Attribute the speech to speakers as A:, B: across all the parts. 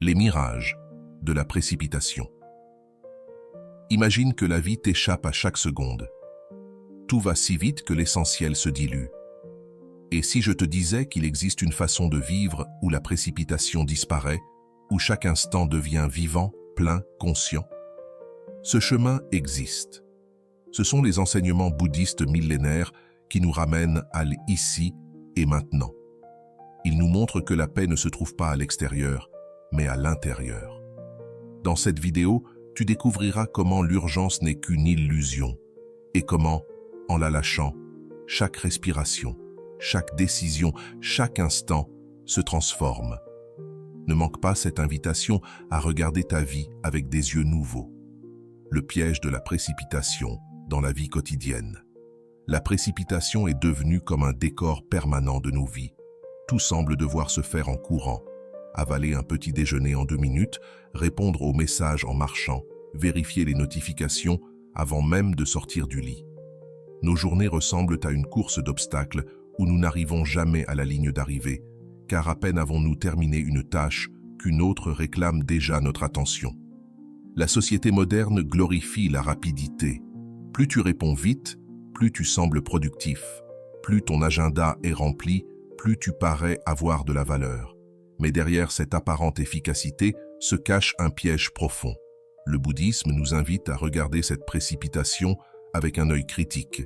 A: Les mirages de la précipitation. Imagine que la vie t'échappe à chaque seconde. Tout va si vite que l'essentiel se dilue. Et si je te disais qu'il existe une façon de vivre où la précipitation disparaît, où chaque instant devient vivant, plein, conscient? Ce chemin existe. Ce sont les enseignements bouddhistes millénaires qui nous ramènent à l'ici et maintenant. Ils nous montrent que la paix ne se trouve pas à l'extérieur, mais à l'intérieur. Dans cette vidéo, tu découvriras comment l'urgence n'est qu'une illusion et comment, en la lâchant, chaque respiration, chaque décision, chaque instant se transforme. Ne manque pas cette invitation à regarder ta vie avec des yeux nouveaux. Le piège de la précipitation dans la vie quotidienne. La précipitation est devenue comme un décor permanent de nos vies. Tout semble devoir se faire en courant. Avaler un petit déjeuner en 2 minutes, répondre aux messages en marchant, vérifier les notifications avant même de sortir du lit. Nos journées ressemblent à une course d'obstacles où nous n'arrivons jamais à la ligne d'arrivée, car à peine avons-nous terminé une tâche qu'une autre réclame déjà notre attention. La société moderne glorifie la rapidité. Plus tu réponds vite, plus tu sembles productif. Plus ton agenda est rempli, plus tu parais avoir de la valeur. Mais derrière cette apparente efficacité se cache un piège profond. Le bouddhisme nous invite à regarder cette précipitation avec un œil critique,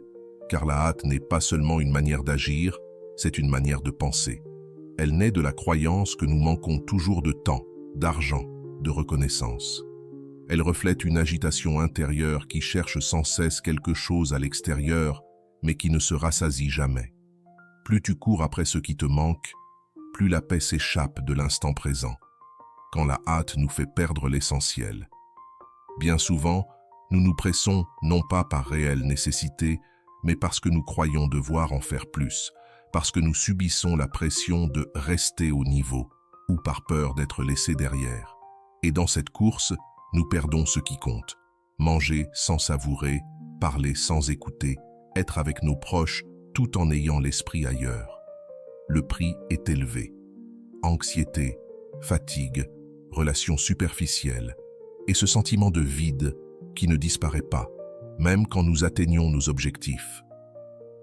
A: car la hâte n'est pas seulement une manière d'agir, c'est une manière de penser. Elle naît de la croyance que nous manquons toujours de temps, d'argent, de reconnaissance. Elle reflète une agitation intérieure qui cherche sans cesse quelque chose à l'extérieur, mais qui ne se rassasie jamais. Plus tu cours après ce qui te manque, plus la paix s'échappe de l'instant présent, quand la hâte nous fait perdre l'essentiel. Bien souvent, nous nous pressons non pas par réelle nécessité, mais parce que nous croyons devoir en faire plus, parce que nous subissons la pression de rester au niveau, ou par peur d'être laissés derrière. Et dans cette course, nous perdons ce qui compte. Manger sans savourer, parler sans écouter, être avec nos proches tout en ayant l'esprit ailleurs. Le prix est élevé. Anxiété, fatigue, relations superficielles et ce sentiment de vide qui ne disparaît pas, même quand nous atteignons nos objectifs.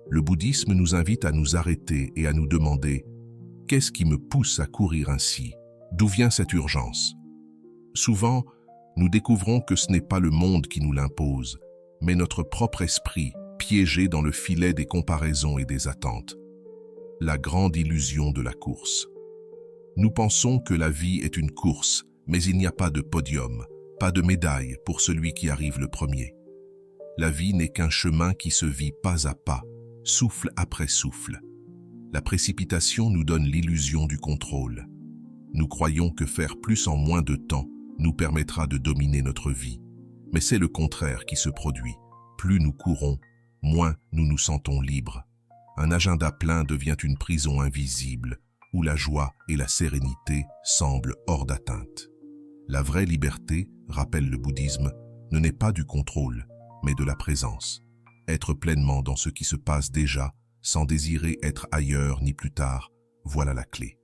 A: Le bouddhisme nous invite à nous arrêter et à nous demander « Qu'est-ce qui me pousse à courir ainsi? D'où vient cette urgence ?» Souvent, nous découvrons que ce n'est pas le monde qui nous l'impose, mais notre propre esprit piégé dans le filet des comparaisons et des attentes. La grande illusion de la course. Nous pensons que la vie est une course, mais il n'y a pas de podium, pas de médaille pour celui qui arrive le premier. La vie n'est qu'un chemin qui se vit pas à pas, souffle après souffle. La précipitation nous donne l'illusion du contrôle. Nous croyons que faire plus en moins de temps nous permettra de dominer notre vie. Mais c'est le contraire qui se produit. Plus nous courons, moins nous nous sentons libres. Un agenda plein devient une prison invisible, où la joie et la sérénité semblent hors d'atteinte. La vraie liberté, rappelle le bouddhisme, ne naît pas du contrôle, mais de la présence. Être pleinement dans ce qui se passe déjà, sans désirer être ailleurs ni plus tard, voilà la clé.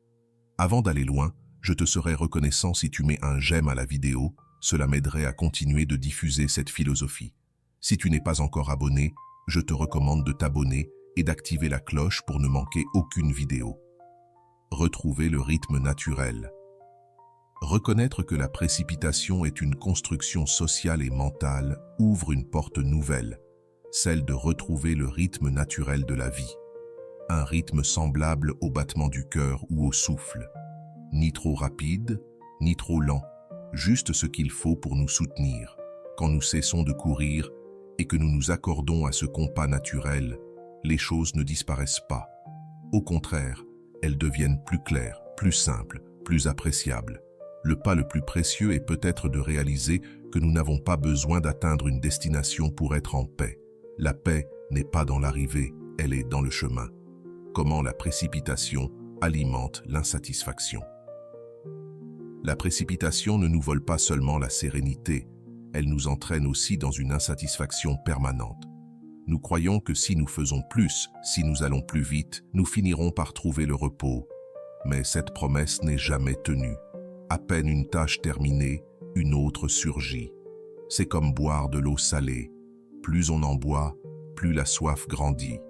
A: Avant d'aller loin, je te serais reconnaissant si tu mets un j'aime à la vidéo, cela m'aiderait à continuer de diffuser cette philosophie. Si tu n'es pas encore abonné, je te recommande de t'abonner et d'activer la cloche pour ne manquer aucune vidéo. Retrouver le rythme naturel. Reconnaître que la précipitation est une construction sociale et mentale ouvre une porte nouvelle, celle de retrouver le rythme naturel de la vie. Un rythme semblable au battement du cœur ou au souffle. Ni trop rapide, ni trop lent, juste ce qu'il faut pour nous soutenir. Quand nous cessons de courir et que nous nous accordons à ce compas naturel, les choses ne disparaissent pas. Au contraire, elles deviennent plus claires, plus simples, plus appréciables. Le pas le plus précieux est peut-être de réaliser que nous n'avons pas besoin d'atteindre une destination pour être en paix. La paix n'est pas dans l'arrivée, elle est dans le chemin. Comment la précipitation alimente l'insatisfaction. La précipitation ne nous vole pas seulement la sérénité, elle nous entraîne aussi dans une insatisfaction permanente. Nous croyons que si nous faisons plus, si nous allons plus vite, nous finirons par trouver le repos. Mais cette promesse n'est jamais tenue. À peine une tâche terminée, une autre surgit. C'est comme boire de l'eau salée. Plus on en boit, plus la soif grandit.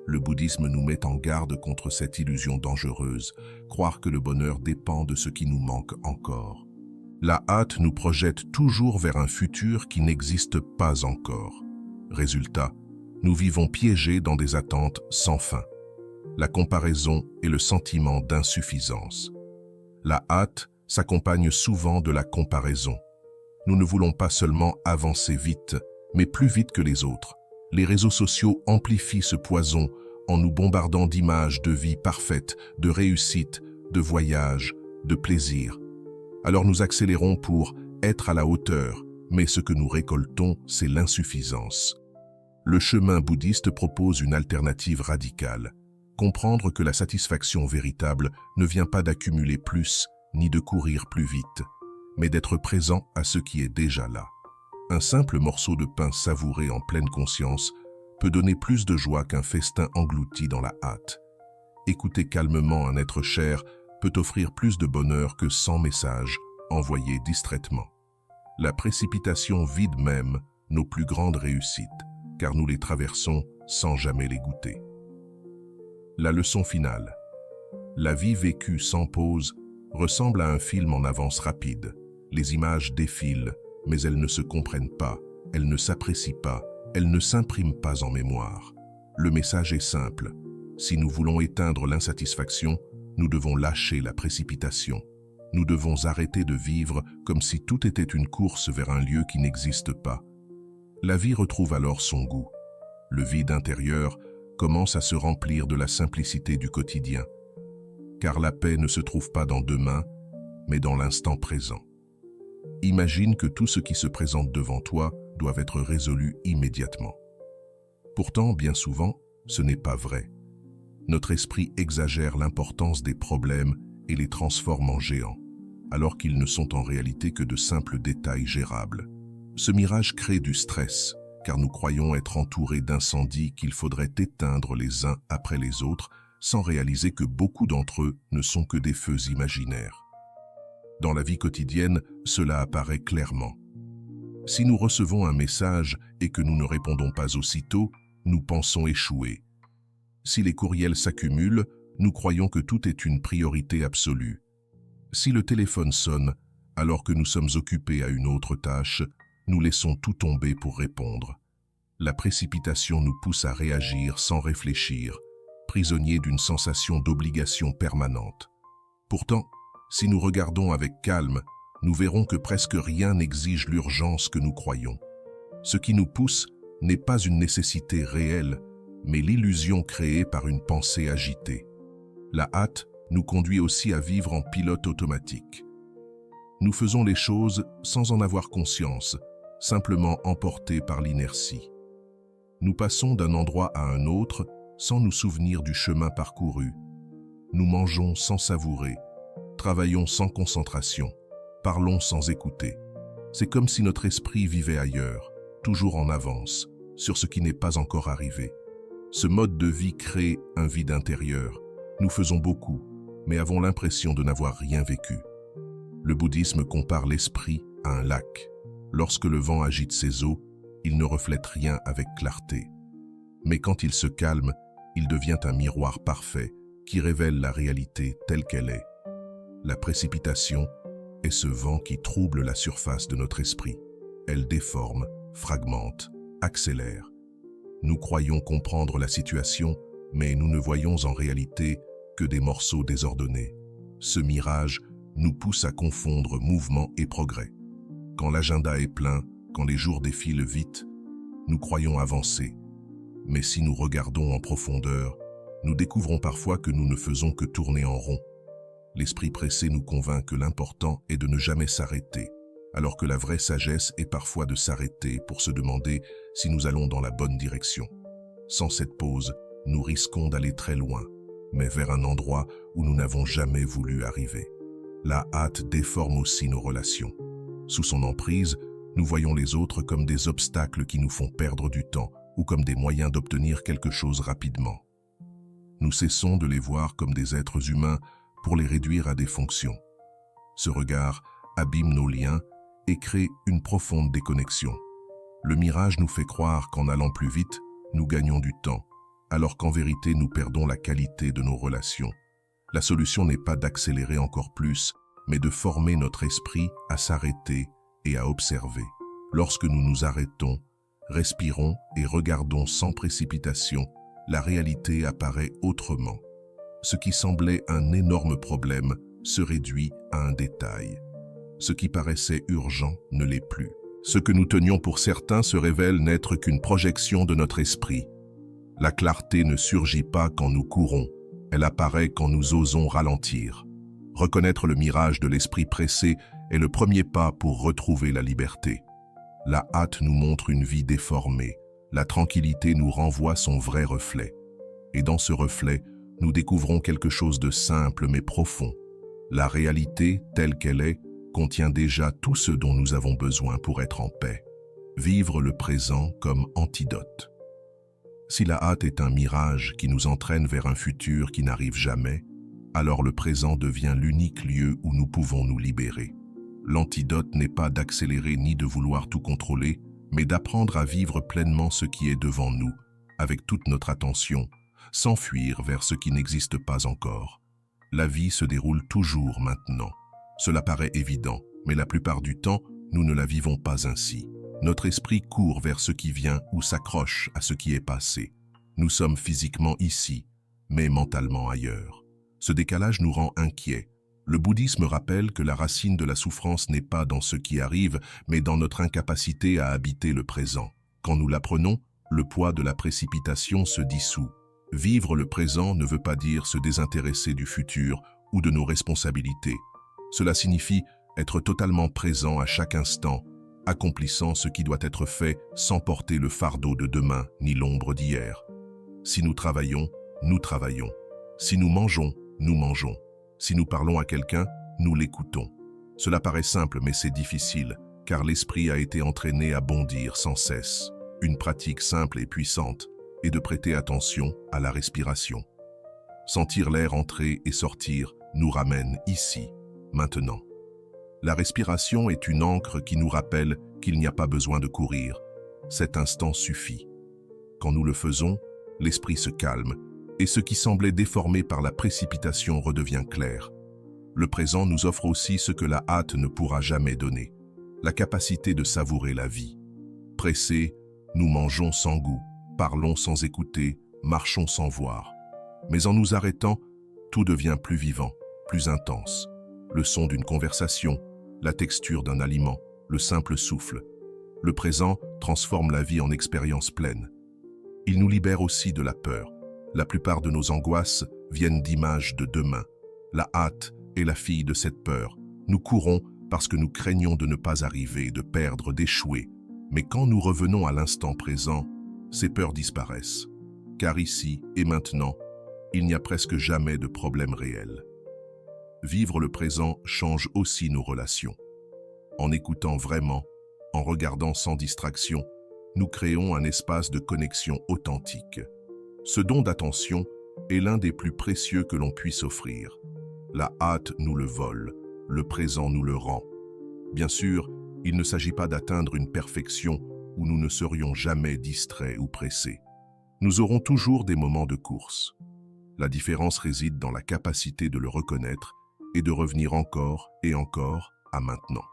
A: Le bouddhisme nous met en garde contre cette illusion dangereuse, croire que le bonheur dépend de ce qui nous manque encore. La hâte nous projette toujours vers un futur qui n'existe pas encore. Résultat, nous vivons piégés dans des attentes sans fin. La comparaison et le sentiment d'insuffisance. La hâte s'accompagne souvent de la comparaison. Nous ne voulons pas seulement avancer vite, mais plus vite que les autres. Les réseaux sociaux amplifient ce poison en nous bombardant d'images de vie parfaite, de réussite, de voyage, de plaisir. Alors nous accélérons pour être à la hauteur, mais ce que nous récoltons, c'est l'insuffisance. Le chemin bouddhiste propose une alternative radicale. Comprendre que la satisfaction véritable ne vient pas d'accumuler plus, ni de courir plus vite, mais d'être présent à ce qui est déjà là. Un simple morceau de pain savouré en pleine conscience peut donner plus de joie qu'un festin englouti dans la hâte. Écouter calmement un être cher peut offrir plus de bonheur que 100 messages envoyés distraitement. La précipitation vide même nos plus grandes réussites, car nous les traversons sans jamais les goûter. La leçon finale. La vie vécue sans pause ressemble à un film en avance rapide. Les images défilent, mais elles ne se comprennent pas, elles ne s'apprécient pas, elles ne s'impriment pas en mémoire. Le message est simple. Si nous voulons éteindre l'insatisfaction, nous devons lâcher la précipitation. Nous devons arrêter de vivre comme si tout était une course vers un lieu qui n'existe pas. La vie retrouve alors son goût. Le vide intérieur commence à se remplir de la simplicité du quotidien. Car la paix ne se trouve pas dans demain, mais dans l'instant présent. Imagine que tout ce qui se présente devant toi doit être résolu immédiatement. Pourtant, bien souvent, ce n'est pas vrai. Notre esprit exagère l'importance des problèmes et les transforme en géants, alors qu'ils ne sont en réalité que de simples détails gérables. Ce mirage crée du stress, car nous croyons être entourés d'incendies qu'il faudrait éteindre les uns après les autres, sans réaliser que beaucoup d'entre eux ne sont que des feux imaginaires. Dans la vie quotidienne, cela apparaît clairement. Si nous recevons un message et que nous ne répondons pas aussitôt, nous pensons échouer. Si les courriels s'accumulent, nous croyons que tout est une priorité absolue. Si le téléphone sonne, alors que nous sommes occupés à une autre tâche, nous laissons tout tomber pour répondre. La précipitation nous pousse à réagir sans réfléchir, prisonniers d'une sensation d'obligation permanente. Pourtant, si nous regardons avec calme, nous verrons que presque rien n'exige l'urgence que nous croyons. Ce qui nous pousse n'est pas une nécessité réelle, mais l'illusion créée par une pensée agitée. La hâte nous conduit aussi à vivre en pilote automatique. Nous faisons les choses sans en avoir conscience, simplement emportés par l'inertie. Nous passons d'un endroit à un autre sans nous souvenir du chemin parcouru. Nous mangeons sans savourer, travaillons sans concentration, parlons sans écouter. C'est comme si notre esprit vivait ailleurs, toujours en avance, sur ce qui n'est pas encore arrivé. Ce mode de vie crée un vide intérieur. Nous faisons beaucoup, mais avons l'impression de n'avoir rien vécu. Le bouddhisme compare l'esprit à un lac. Lorsque le vent agite ses eaux, il ne reflète rien avec clarté. Mais quand il se calme, il devient un miroir parfait qui révèle la réalité telle qu'elle est. La précipitation est ce vent qui trouble la surface de notre esprit. Elle déforme, fragmente, accélère. Nous croyons comprendre la situation, mais nous ne voyons en réalité que des morceaux désordonnés. Ce mirage nous pousse à confondre mouvement et progrès. Quand l'agenda est plein, quand les jours défilent vite, nous croyons avancer. Mais si nous regardons en profondeur, nous découvrons parfois que nous ne faisons que tourner en rond. L'esprit pressé nous convainc que l'important est de ne jamais s'arrêter, alors que la vraie sagesse est parfois de s'arrêter pour se demander si nous allons dans la bonne direction. Sans cette pause, nous risquons d'aller très loin, mais vers un endroit où nous n'avons jamais voulu arriver. La hâte déforme aussi nos relations. Sous son emprise, nous voyons les autres comme des obstacles qui nous font perdre du temps ou comme des moyens d'obtenir quelque chose rapidement. Nous cessons de les voir comme des êtres humains pour les réduire à des fonctions. Ce regard abîme nos liens et crée une profonde déconnexion. Le mirage nous fait croire qu'en allant plus vite, nous gagnons du temps, alors qu'en vérité nous perdons la qualité de nos relations. La solution n'est pas d'accélérer encore plus, mais de former notre esprit à s'arrêter et à observer. Lorsque nous nous arrêtons, respirons et regardons sans précipitation, la réalité apparaît autrement. Ce qui semblait un énorme problème se réduit à un détail. Ce qui paraissait urgent ne l'est plus. Ce que nous tenions pour certain se révèle n'être qu'une projection de notre esprit. La clarté ne surgit pas quand nous courons, elle apparaît quand nous osons ralentir. Reconnaître le mirage de l'esprit pressé est le premier pas pour retrouver la liberté. La hâte nous montre une vie déformée, la tranquillité nous renvoie son vrai reflet. Et dans ce reflet, nous découvrons quelque chose de simple mais profond. La réalité, telle qu'elle est, contient déjà tout ce dont nous avons besoin pour être en paix. Vivre le présent comme antidote. Si la hâte est un mirage qui nous entraîne vers un futur qui n'arrive jamais, alors le présent devient l'unique lieu où nous pouvons nous libérer. L'antidote n'est pas d'accélérer ni de vouloir tout contrôler, mais d'apprendre à vivre pleinement ce qui est devant nous, avec toute notre attention, sans fuir vers ce qui n'existe pas encore. La vie se déroule toujours maintenant. Cela paraît évident, mais la plupart du temps, nous ne la vivons pas ainsi. Notre esprit court vers ce qui vient ou s'accroche à ce qui est passé. Nous sommes physiquement ici, mais mentalement ailleurs. Ce décalage nous rend inquiets. Le bouddhisme rappelle que la racine de la souffrance n'est pas dans ce qui arrive, mais dans notre incapacité à habiter le présent. Quand nous l'apprenons, le poids de la précipitation se dissout. Vivre le présent ne veut pas dire se désintéresser du futur ou de nos responsabilités. Cela signifie être totalement présent à chaque instant, accomplissant ce qui doit être fait sans porter le fardeau de demain ni l'ombre d'hier. Si nous travaillons, nous travaillons. Si nous mangeons, nous mangeons. Si nous parlons à quelqu'un, nous l'écoutons. Cela paraît simple, mais c'est difficile, car l'esprit a été entraîné à bondir sans cesse. Une pratique simple et puissante est de prêter attention à la respiration. Sentir l'air entrer et sortir nous ramène ici, maintenant. La respiration est une ancre qui nous rappelle qu'il n'y a pas besoin de courir. Cet instant suffit. Quand nous le faisons, l'esprit se calme et ce qui semblait déformé par la précipitation redevient clair. Le présent nous offre aussi ce que la hâte ne pourra jamais donner, la capacité de savourer la vie. Pressés, nous mangeons sans goût, parlons sans écouter, marchons sans voir. Mais en nous arrêtant, tout devient plus vivant, plus intense. Le son d'une conversation, la texture d'un aliment, le simple souffle. Le présent transforme la vie en expérience pleine. Il nous libère aussi de la peur. La plupart de nos angoisses viennent d'images de demain. La hâte est la fille de cette peur. Nous courons parce que nous craignons de ne pas arriver, de perdre, d'échouer. Mais quand nous revenons à l'instant présent, ces peurs disparaissent. Car ici et maintenant, il n'y a presque jamais de problème réel. Vivre le présent change aussi nos relations. En écoutant vraiment, en regardant sans distraction, nous créons un espace de connexion authentique. Ce don d'attention est l'un des plus précieux que l'on puisse offrir. La hâte nous le vole, le présent nous le rend. Bien sûr, il ne s'agit pas d'atteindre une perfection où nous ne serions jamais distraits ou pressés. Nous aurons toujours des moments de course. La différence réside dans la capacité de le reconnaître et de revenir encore et encore à maintenant.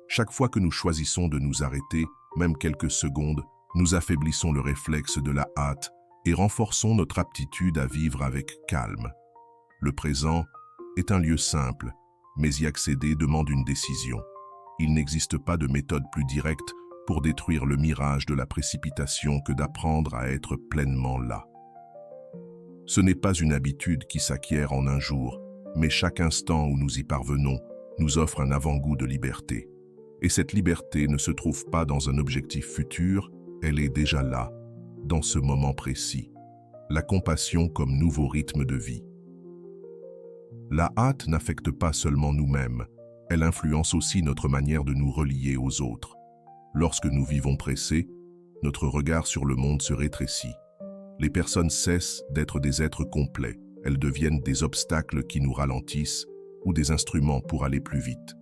A: Chaque fois que nous choisissons de nous arrêter, même quelques secondes, nous affaiblissons le réflexe de la hâte et renforçons notre aptitude à vivre avec calme. Le présent est un lieu simple, mais y accéder demande une décision. Il n'existe pas de méthode plus directe pour détruire le mirage de la précipitation que d'apprendre à être pleinement là. Ce n'est pas une habitude qui s'acquiert en un jour, mais chaque instant où nous y parvenons nous offre un avant-goût de liberté. Et cette liberté ne se trouve pas dans un objectif futur, elle est déjà là, dans ce moment précis. La compassion comme nouveau rythme de vie. La hâte n'affecte pas seulement nous-mêmes, elle influence aussi notre manière de nous relier aux autres. Lorsque nous vivons pressés, notre regard sur le monde se rétrécit. Les personnes cessent d'être des êtres complets, elles deviennent des obstacles qui nous ralentissent, ou des instruments pour aller plus vite.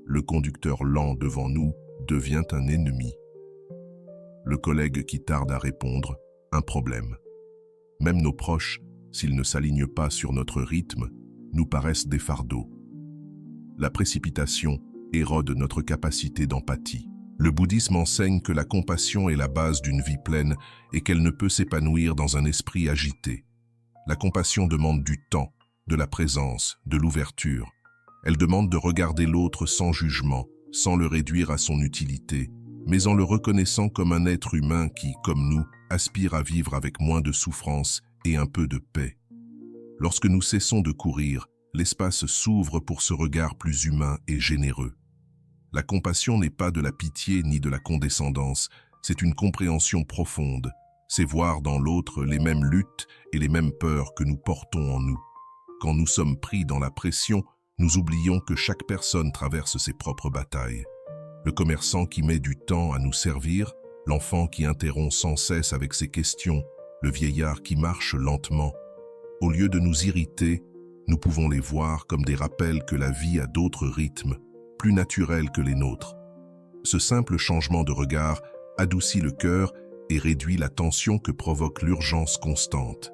A: Le conducteur lent devant nous devient un ennemi. Le collègue qui tarde à répondre, un problème. Même nos proches, s'ils ne s'alignent pas sur notre rythme, nous paraissent des fardeaux. La précipitation érode notre capacité d'empathie. Le bouddhisme enseigne que la compassion est la base d'une vie pleine et qu'elle ne peut s'épanouir dans un esprit agité. La compassion demande du temps, de la présence, de l'ouverture. Elle demande de regarder l'autre sans jugement, sans le réduire à son utilité, mais en le reconnaissant comme un être humain qui, comme nous, aspire à vivre avec moins de souffrance et un peu de paix. Lorsque nous cessons de courir, l'espace s'ouvre pour ce regard plus humain et généreux. La compassion n'est pas de la pitié ni de la condescendance, c'est une compréhension profonde. C'est voir dans l'autre les mêmes luttes et les mêmes peurs que nous portons en nous. Quand nous sommes pris dans la pression, nous oublions que chaque personne traverse ses propres batailles. Le commerçant qui met du temps à nous servir, l'enfant qui interrompt sans cesse avec ses questions, le vieillard qui marche lentement. Au lieu de nous irriter, nous pouvons les voir comme des rappels que la vie a d'autres rythmes, plus naturels que les nôtres. Ce simple changement de regard adoucit le cœur et réduit la tension que provoque l'urgence constante.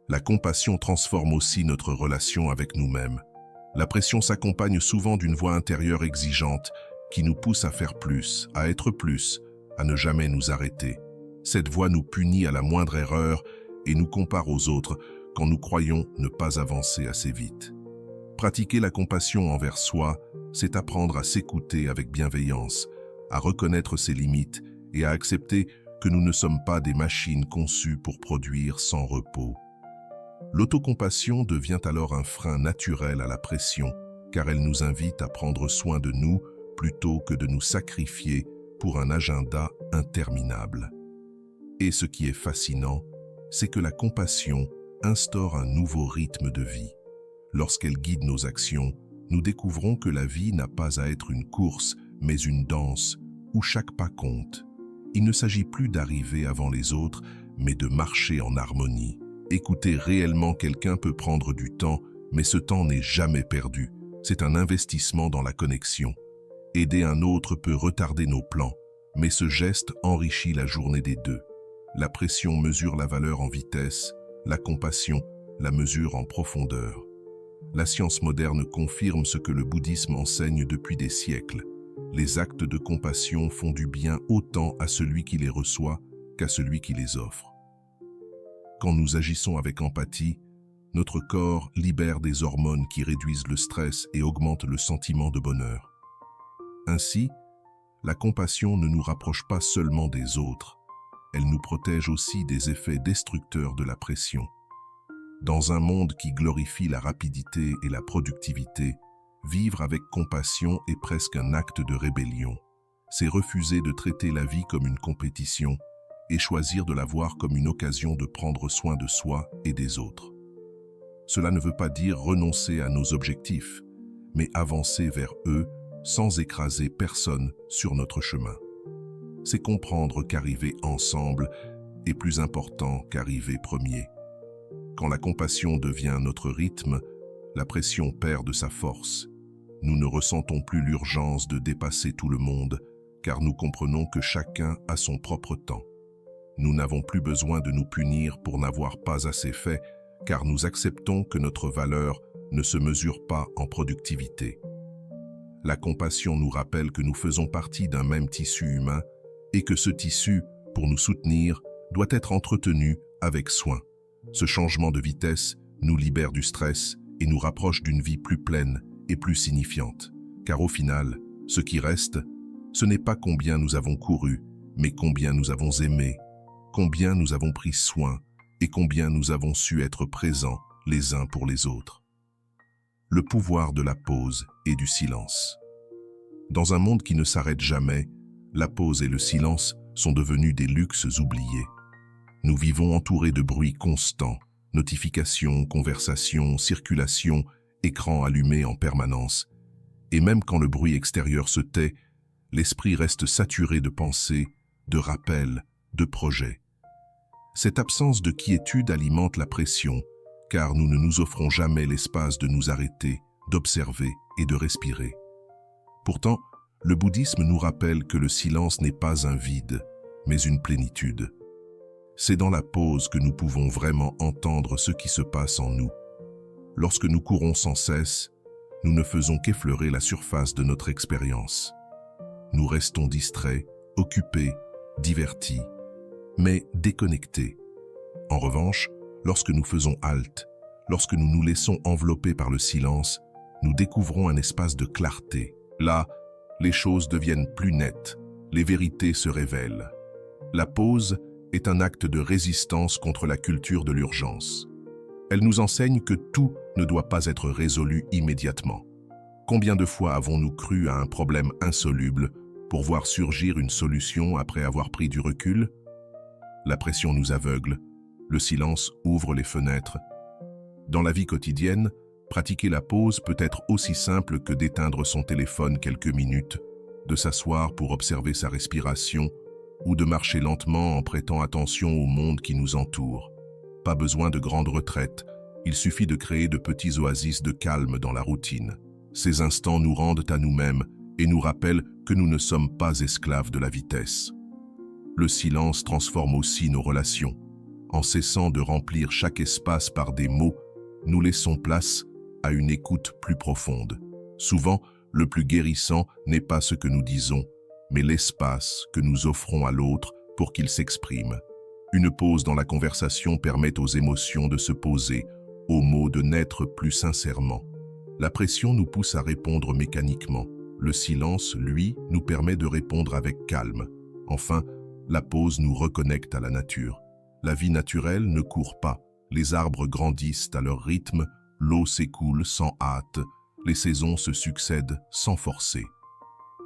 A: La compassion transforme aussi notre relation avec nous-mêmes. La pression s'accompagne souvent d'une voix intérieure exigeante qui nous pousse à faire plus, à être plus, à ne jamais nous arrêter. Cette voix nous punit à la moindre erreur et nous compare aux autres quand nous croyons ne pas avancer assez vite. Pratiquer la compassion envers soi, c'est apprendre à s'écouter avec bienveillance, à reconnaître ses limites et à accepter que nous ne sommes pas des machines conçues pour produire sans repos. L'autocompassion devient alors un frein naturel à la pression, car elle nous invite à prendre soin de nous plutôt que de nous sacrifier pour un agenda interminable. Et ce qui est fascinant, c'est que la compassion instaure un nouveau rythme de vie. Lorsqu'elle guide nos actions, nous découvrons que la vie n'a pas à être une course, mais une danse, où chaque pas compte. Il ne s'agit plus d'arriver avant les autres, mais de marcher en harmonie. Écouter réellement quelqu'un peut prendre du temps, mais ce temps n'est jamais perdu. C'est un investissement dans la connexion. Aider un autre peut retarder nos plans, mais ce geste enrichit la journée des deux. La pression mesure la valeur en vitesse, la compassion la mesure en profondeur. La science moderne confirme ce que le bouddhisme enseigne depuis des siècles. Les actes de compassion font du bien autant à celui qui les reçoit qu'à celui qui les offre. Quand nous agissons avec empathie, notre corps libère des hormones qui réduisent le stress et augmentent le sentiment de bonheur. Ainsi, la compassion ne nous rapproche pas seulement des autres, elle nous protège aussi des effets destructeurs de la pression. Dans un monde qui glorifie la rapidité et la productivité, vivre avec compassion est presque un acte de rébellion. C'est refuser de traiter la vie comme une compétition et choisir de la voir comme une occasion de prendre soin de soi et des autres. Cela ne veut pas dire renoncer à nos objectifs, mais avancer vers eux sans écraser personne sur notre chemin. C'est comprendre qu'arriver ensemble est plus important qu'arriver premier. Quand la compassion devient notre rythme, la pression perd de sa force. Nous ne ressentons plus l'urgence de dépasser tout le monde, car nous comprenons que chacun a son propre temps. Nous n'avons plus besoin de nous punir pour n'avoir pas assez fait, car nous acceptons que notre valeur ne se mesure pas en productivité. La compassion nous rappelle que nous faisons partie d'un même tissu humain et que ce tissu, pour nous soutenir, doit être entretenu avec soin. Ce changement de vitesse nous libère du stress et nous rapproche d'une vie plus pleine et plus signifiante. Car au final, ce qui reste, ce n'est pas combien nous avons couru, mais combien nous avons aimé, combien nous avons pris soin et combien nous avons su être présents les uns pour les autres. Le pouvoir de la pause et du silence. Dans un monde qui ne s'arrête jamais, la pause et le silence sont devenus des luxes oubliés. Nous vivons entourés de bruits constants, notifications, conversations, circulations, écrans allumés en permanence. Et même quand le bruit extérieur se tait, l'esprit reste saturé de pensées, de rappels, de projets. Cette absence de quiétude alimente la pression, car nous ne nous offrons jamais l'espace de nous arrêter, d'observer et de respirer. Pourtant, le bouddhisme nous rappelle que le silence n'est pas un vide, mais une plénitude. C'est dans la pause que nous pouvons vraiment entendre ce qui se passe en nous. Lorsque nous courons sans cesse, nous ne faisons qu'effleurer la surface de notre expérience. Nous restons distraits, occupés, divertis, mais déconnectés. En revanche, lorsque nous faisons halte, lorsque nous nous laissons envelopper par le silence, nous découvrons un espace de clarté. Là, les choses deviennent plus nettes, les vérités se révèlent. La pause est un acte de résistance contre la culture de l'urgence. Elle nous enseigne que tout ne doit pas être résolu immédiatement. Combien de fois avons-nous cru à un problème insoluble pour voir surgir une solution après avoir pris du recul? La pression nous aveugle, le silence ouvre les fenêtres. Dans la vie quotidienne, pratiquer la pause peut être aussi simple que d'éteindre son téléphone quelques minutes, de s'asseoir pour observer sa respiration ou de marcher lentement en prêtant attention au monde qui nous entoure. Pas besoin de grandes retraites, il suffit de créer de petits oasis de calme dans la routine. Ces instants nous rendent à nous-mêmes et nous rappellent que nous ne sommes pas esclaves de la vitesse. Le silence transforme aussi nos relations. En cessant de remplir chaque espace par des mots, nous laissons place à une écoute plus profonde. Souvent, le plus guérissant n'est pas ce que nous disons, mais l'espace que nous offrons à l'autre pour qu'il s'exprime. Une pause dans la conversation permet aux émotions de se poser, aux mots de naître plus sincèrement. La pression nous pousse à répondre mécaniquement. Le silence, lui, nous permet de répondre avec calme. Enfin, la pause nous reconnecte à la nature. La vie naturelle ne court pas. Les arbres grandissent à leur rythme, l'eau s'écoule sans hâte, les saisons se succèdent sans forcer.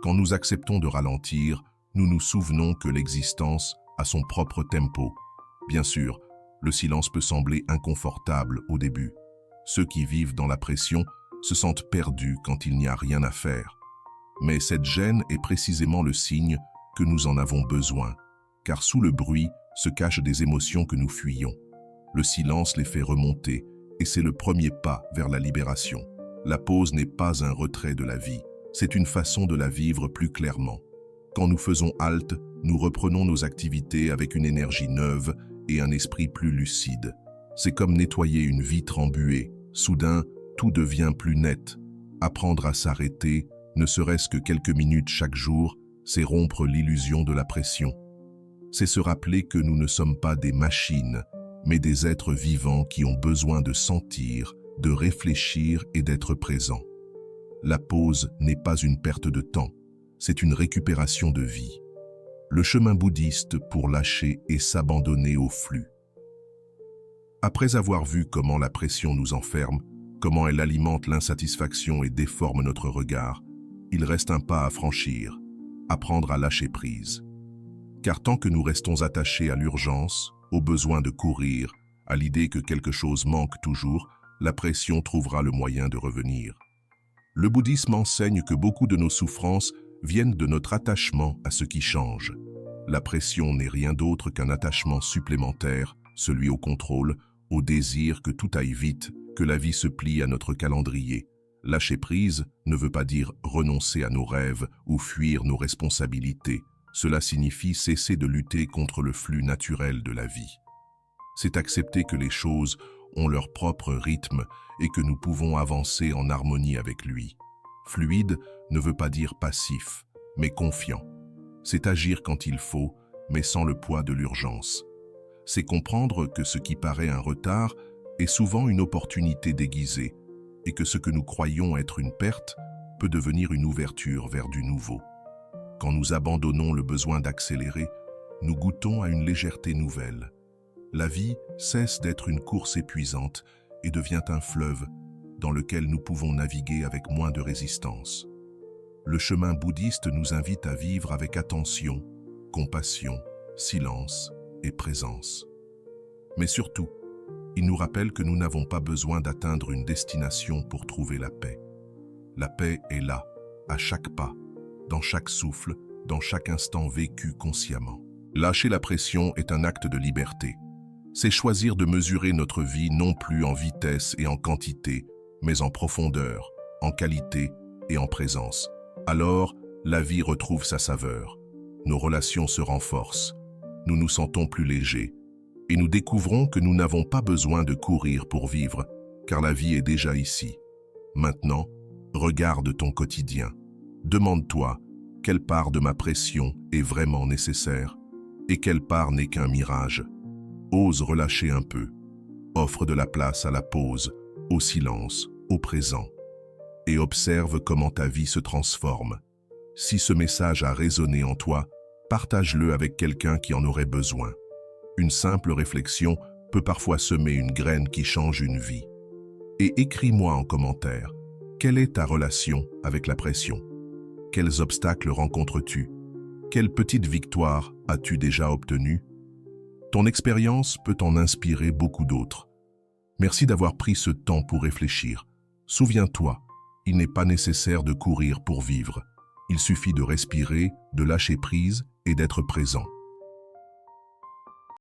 A: Quand nous acceptons de ralentir, nous nous souvenons que l'existence a son propre tempo. Bien sûr, le silence peut sembler inconfortable au début. Ceux qui vivent dans la pression se sentent perdus quand il n'y a rien à faire. Mais cette gêne est précisément le signe que nous en avons besoin, car sous le bruit se cachent des émotions que nous fuyons. Le silence les fait remonter, et c'est le premier pas vers la libération. La pause n'est pas un retrait de la vie, c'est une façon de la vivre plus clairement. Quand nous faisons halte, nous reprenons nos activités avec une énergie neuve et un esprit plus lucide. C'est comme nettoyer une vitre embuée. Soudain, tout devient plus net. Apprendre à s'arrêter, ne serait-ce que quelques minutes chaque jour, c'est rompre l'illusion de la pression. C'est se rappeler que nous ne sommes pas des machines, mais des êtres vivants qui ont besoin de sentir, de réfléchir et d'être présents. La pause n'est pas une perte de temps, c'est une récupération de vie. Le chemin bouddhiste pour lâcher et s'abandonner au flux. Après avoir vu comment la pression nous enferme, comment elle alimente l'insatisfaction et déforme notre regard, il reste un pas à franchir, apprendre à lâcher prise. Car tant que nous restons attachés à l'urgence, au besoin de courir, à l'idée que quelque chose manque toujours, la pression trouvera le moyen de revenir. Le bouddhisme enseigne que beaucoup de nos souffrances viennent de notre attachement à ce qui change. La pression n'est rien d'autre qu'un attachement supplémentaire, celui au contrôle, au désir que tout aille vite, que la vie se plie à notre calendrier. Lâcher prise ne veut pas dire renoncer à nos rêves ou fuir nos responsabilités. Cela signifie cesser de lutter contre le flux naturel de la vie. C'est accepter que les choses ont leur propre rythme et que nous pouvons avancer en harmonie avec lui. Fluide ne veut pas dire passif, mais confiant. C'est agir quand il faut, mais sans le poids de l'urgence. C'est comprendre que ce qui paraît un retard est souvent une opportunité déguisée et que ce que nous croyons être une perte peut devenir une ouverture vers du nouveau. Quand nous abandonnons le besoin d'accélérer, nous goûtons à une légèreté nouvelle. La vie cesse d'être une course épuisante et devient un fleuve dans lequel nous pouvons naviguer avec moins de résistance. Le chemin bouddhiste nous invite à vivre avec attention, compassion, silence et présence. Mais surtout, il nous rappelle que nous n'avons pas besoin d'atteindre une destination pour trouver la paix. La paix est là, à chaque pas, dans chaque souffle, dans chaque instant vécu consciemment. Lâcher la pression est un acte de liberté. C'est choisir de mesurer notre vie non plus en vitesse et en quantité, mais en profondeur, en qualité et en présence. Alors, la vie retrouve sa saveur. Nos relations se renforcent. Nous nous sentons plus légers. Et nous découvrons que nous n'avons pas besoin de courir pour vivre, car la vie est déjà ici. Maintenant, regarde ton quotidien. Demande-toi, quelle part de ma pression est vraiment nécessaire et quelle part n'est qu'un mirage. Ose relâcher un peu. Offre de la place à la pause, au silence, au présent. Et observe comment ta vie se transforme. Si ce message a résonné en toi, partage-le avec quelqu'un qui en aurait besoin. Une simple réflexion peut parfois semer une graine qui change une vie. Et écris-moi en commentaire, quelle est ta relation avec la pression? Quels obstacles rencontres-tu? Quelle petite victoire as-tu déjà obtenue? Ton expérience peut en inspirer beaucoup d'autres. Merci d'avoir pris ce temps pour réfléchir. Souviens-toi, il n'est pas nécessaire de courir pour vivre. Il suffit de respirer, de lâcher prise et d'être présent.